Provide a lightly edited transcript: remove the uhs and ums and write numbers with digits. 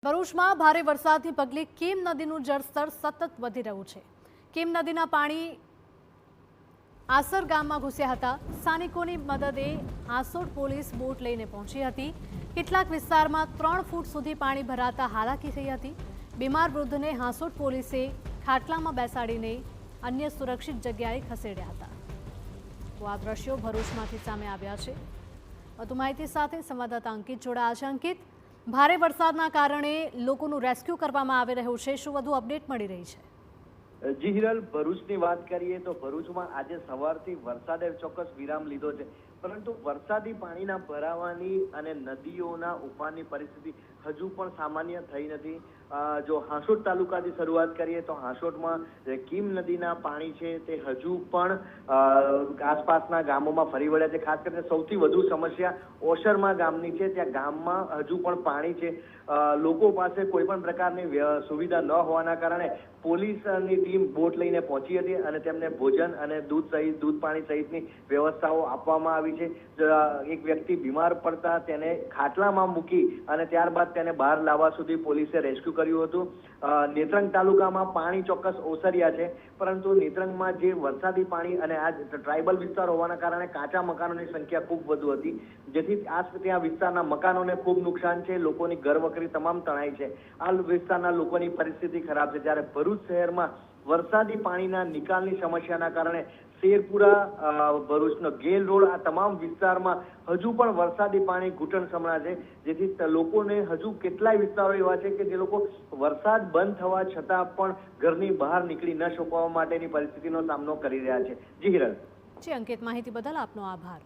ભરૂચમાં ભારે વરસાદને પગલે કેમ નદીનું જળસ્તર સતત વધી રહ્યું છે। કેમ નદીના પાણી આસર ગામમાં ઘૂસ્યા હતા। સ્થાનિકોની મદદે હાંસોટ પોલીસ બોટ લઈને પહોંચી હતી। કેટલાક વિસ્તારમાં 3 ફૂટ સુધી પાણી ભરાતા હાલાકી થઈ હતી। બીમાર વૃદ્ધને હાંસોટ પોલીસે ખાટલામાં બેસાડીને અન્ય સુરક્ષિત જગ્યાએ ખસેડ્યા હતા। તો આ દ્રશ્યો ભરૂચમાંથી સામે આવ્યા છે। વધુ માહિતી સાથે સંવાદદાતા અંકિત જોડાયા છે। અંકિત, ભારે વરસાદના કારણે લોકોનું રેસ્ક્યુ કરવામાં આવી રહ્યું છે। શું વધુ અપડેટ મળી રહી છે? જી હિરલ, ભરૂચની વાત કરીએ તો ભરૂચમાં આજે સવારથી વરસાદે ચોક્કસ વિરામ લીધો છે, પરંતુ વરસાદી પાણીના ભરાવાની અને નદીઓના ઉફાનની પરિસ્થિતિ હજુ પણ સામાન્ય થઈ નથી। જો હાંસોટ તાલુકાથી શરૂઆત કરીએ તો હાંસોટમાં કીમ નદીના પાણી છે તે હજુ પણ આસપાસના ગામોમાં ફરી વળ્યા છે। ખાસ કરીને સૌથી વધુ સમસ્યા ઓસરમાં ગામની છે। ત્યાં ગામમાં હજુ પણ પાણી છે। લોકો પાસે કોઈ પણ પ્રકારની સુવિધા ન હોવાના કારણે પોલીસની ટીમ બોટ લઈને પહોંચી હતી અને તેમને ભોજન અને દૂધ પાણી સહિતની વ્યવસ્થાઓ આપવામાં આવી છે। એક વ્યક્તિ બીમાર પડતા તેને ખાટલામાં મૂકી અને ત્યારબાદ તેને બહાર લાવવા સુધી પોલીસે રેસ્ક્યુ કર્યું હતું। નેત્રંગ તાલુકામાં પાણી ચોક્કસ ઓસર્યા છે, પરંતુ નેત્રંગમાં જે વરસાદી પાણી અને આ ટ્રાઇબલ વિસ્તાર હોવાના કારણે કાચા મકાનોની સંખ્યા ખૂબ વધુ હતી, જેથી ત્યાં વિસ્તારના મકાનોને ખૂબ નુકસાન છે। લોકોની ઘરવખરી તમામ તણાઈ છે। આ વિસ્તારના લોકોની પરિસ્થિતિ ખરાબ છે। જ્યારે ભરૂચ શહેરમાં વરસાદી પાણીના નિકાલની સમસ્યાના કારણે શેરપુરા, ભરૂચનો ગેલ રોડ, આ તમામ વિસ્તારમાં હજુ પણ વરસાદી પાણી ઘૂંટણ સમણા છે, જેથી લોકોને હજુ કેટલાય વિસ્તારો એવા છે કે જે લોકો વરસાદ બંધ થવા છતાં પણ ઘરની બહાર નીકળી ન શકવા માટેની પરિસ્થિતિનો સામનો કરી રહ્યા છે। જી હિરલ। જી અંકિત, માહિતી બદલ આપનો આભાર।